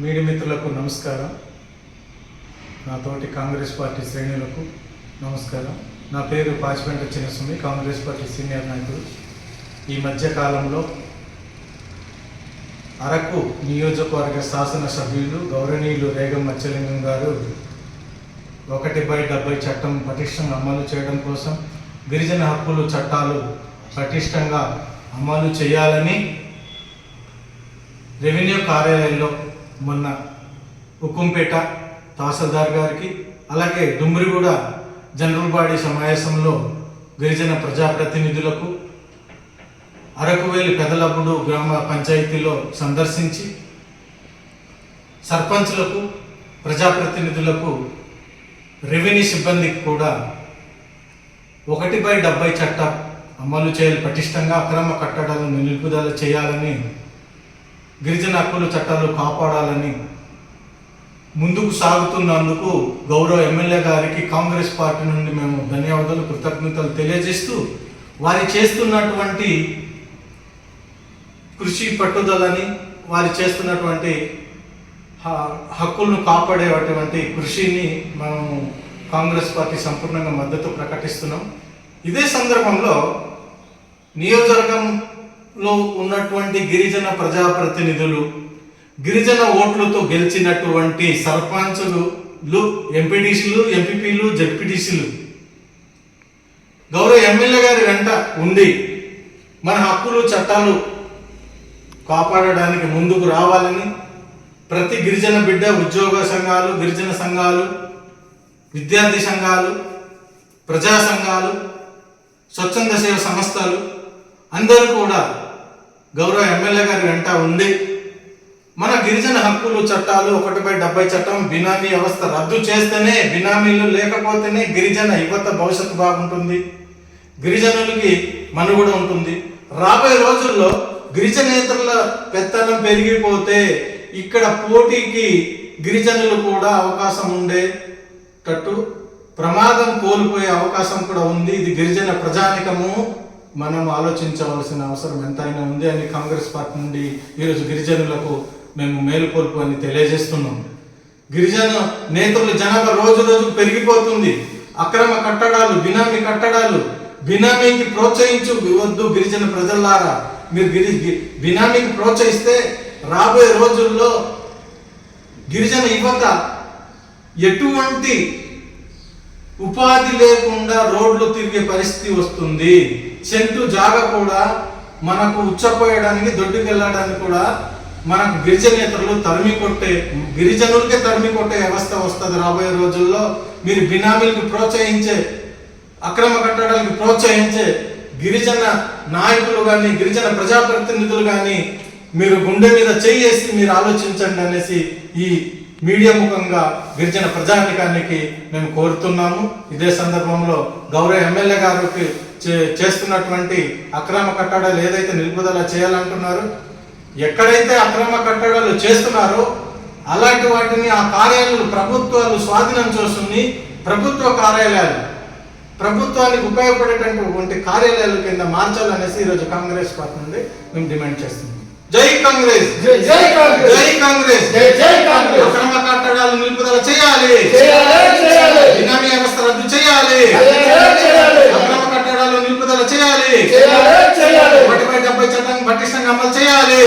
Media మిత్రులకు నమస్కారం. నా తోటి కాంగ్రెస్ పార్టీ శ్రేణులకు నమస్కారం. నా పేరు పాచిపెంట చిన్నస్వామి, కాంగ్రెస్ పార్టీ సీనియర్ నాయకుడు. ఈ మధ్య కాలంలో అరకు నియోజకవర్గ శాసనసభ్యులు గౌరవనీయులు రేగం మత్స్యలింగం గారు 1/70 చట్టం పటిష్టంగా అమలు చేయడం కోసం, గిరిజన హక్కులు చట్టాలు పటిష్టంగా అమలు చేయాలని రెవెన్యూ కార్యాలయంలో మొన్న ఉక్కుంపేట తహసీల్దార్ గారికి, అలాగే డుమ్రిగూడ జనరల్ బాడీ సమావేశంలో గిరిజన ప్రజాప్రతినిధులకు, అరకువేలి పెదలప్పుడు గ్రామ పంచాయతీలో సందర్శించి సర్పంచ్లకు, ప్రజాప్రతినిధులకు, రెవెన్యూ సిబ్బందికి కూడా 1/70 చట్టం అమలు చేయాలి, పటిష్టంగా అక్రమ కట్టడాలను నిలుపుదల చేయాలని, గిరిజన హక్కుల చట్టాలు కాపాడాలని ముందుకు సాగుతున్నందుకు గౌరవ ఎమ్మెల్యే గారికి కాంగ్రెస్ పార్టీ నుండి మేము ధన్యవాదాలు, కృతజ్ఞతలు తెలియజేస్తూ, వారి చేస్తున్నటువంటి కృషి పట్టుదలని, వారి చేస్తున్నటువంటి హక్కులను కాపాడేటువంటి కృషిని మనము కాంగ్రెస్ పార్టీ సంపూర్ణంగా మద్దతు ప్రకటిస్తున్నాం. ఇదే సందర్భంలో నియోజకవర్గంలో ఉన్నటువంటి గిరిజన ప్రజాప్రతినిధులు, గిరిజన ఓట్లతో గెలిచినటువంటి సర్పంచులు, ఎంపీటీసీలు, ఎంపీపీలు, జడ్పీటీసీలు గౌరవ ఎమ్మెల్యే గారి వెంట ఉండి మన హక్కులు చట్టాలు కాపాడడానికి ముందుకు రావాలని, ప్రతి గిరిజన బిడ్డ ఉద్యోగ సంఘాలు, గిరిజన సంఘాలు, విద్యార్థి సంఘాలు, ప్రజా సంఘాలు, స్వచ్ఛంద సేవ సంస్థలు అందరూ కూడా గౌరవ ఎమ్మెల్యే గారి వెంట ఉండి మన గిరిజన హక్కులు చట్టాలు 1/70 చట్టం, బినామీ వ్యవస్థ రద్దు చేస్తేనే, బినామీలు లేకపోతేనే గిరిజన యువత భవిష్యత్తు బాగుంటుంది, గిరిజనులకి మనుగడ ఉంటుంది. రాబోయే రోజుల్లో గిరిజనేతరుల పెత్తనం పెరిగిపోతే ఇక్కడ పోటీకి గిరిజనులు కూడా అవకాశం ఉండేటట్టు, ప్రమాదం కోల్పోయే అవకాశం కూడా ఉంది. ఇది గిరిజన ప్రజానికము మనం ఆలోచించవలసిన అవసరం ఎంతైనా ఉంది అని కాంగ్రెస్ పార్టీ నుండి ఈరోజు గిరిజనులకు మేము మేలుకొల్పు అని తెలియజేస్తున్నాం. గిరిజన నేతల జనాభా రోజు రోజు పెరిగిపోతుంది. అక్రమ కట్టడాలు, బినామీ కట్టడాలు, బినామీకి ప్రోత్సహించవద్దు. గిరిజన ప్రజలారా, మీరు బినామీకి ప్రోత్సహిస్తే రాబోయే రోజుల్లో గిరిజన యువత ఎటువంటి ఉపాధి లేకుండా రోడ్లు తిరిగే పరిస్థితి వస్తుంది. చెంటు జాగా కూడా మనకు ఉచ్చపోయడానికి, దొడ్డుకెళ్ళడానికి కూడా మనకు గిరిజనేతరులు గిరిజనులకే తరిమి కొట్టే వ్యవస్థ వస్తుంది రాబోయే రోజుల్లో. మీరు బినామీలకు ప్రోత్సహించే, అక్రమ కట్టడానికి ప్రోత్సహించే గిరిజన నాయకులు కానీ, గిరిజన ప్రజాప్రతినిధులు కానీ మీరు గుండె మీద చేసి మీరు ఆలోచించండి అనేసి ఈ మీడియా ముఖంగా గిరిజన ప్రజానికానికి మేము కోరుతున్నాము. ఇదే సందర్భంలో గౌరవ ఎమ్మెల్యే గారికి చేస్తున్నటువంటి అక్రమ కట్టడాలు ఏదైతే నిలుపుదల చేయాలంటున్నారో, ఎక్కడైతే అక్రమ కట్టడాలు చేస్తున్నారో అలాంటి వాటిని ఆ కార్యాలయాలు ప్రభుత్వాలు స్వాధీనం చేసుకుని, ప్రభుత్వ కార్యాలయాలు, ప్రభుత్వానికి ఉపయోగపడేటటువంటి కార్యాలయాల కింద మార్చాలనేసి ఈరోజు కాంగ్రెస్ పార్టీ నుండి మేము డిమాండ్ చేస్తున్నాం. జై కాంగ్రెస్, జై కాంగ్రెస్, జై కాంగ్రెస్, జై కాంగ్రెస్. అక్రమ కట్టడాలు నిలుపుదల చేయాలి, బినామీ వ్యవస్థ రద్దు చేయాలి, అక్రమ కట్టడాలు నిలుపుదల చేయాలి, 1/70 చట్టాన్ని పటిష్టంగా అమలు చేయాలి.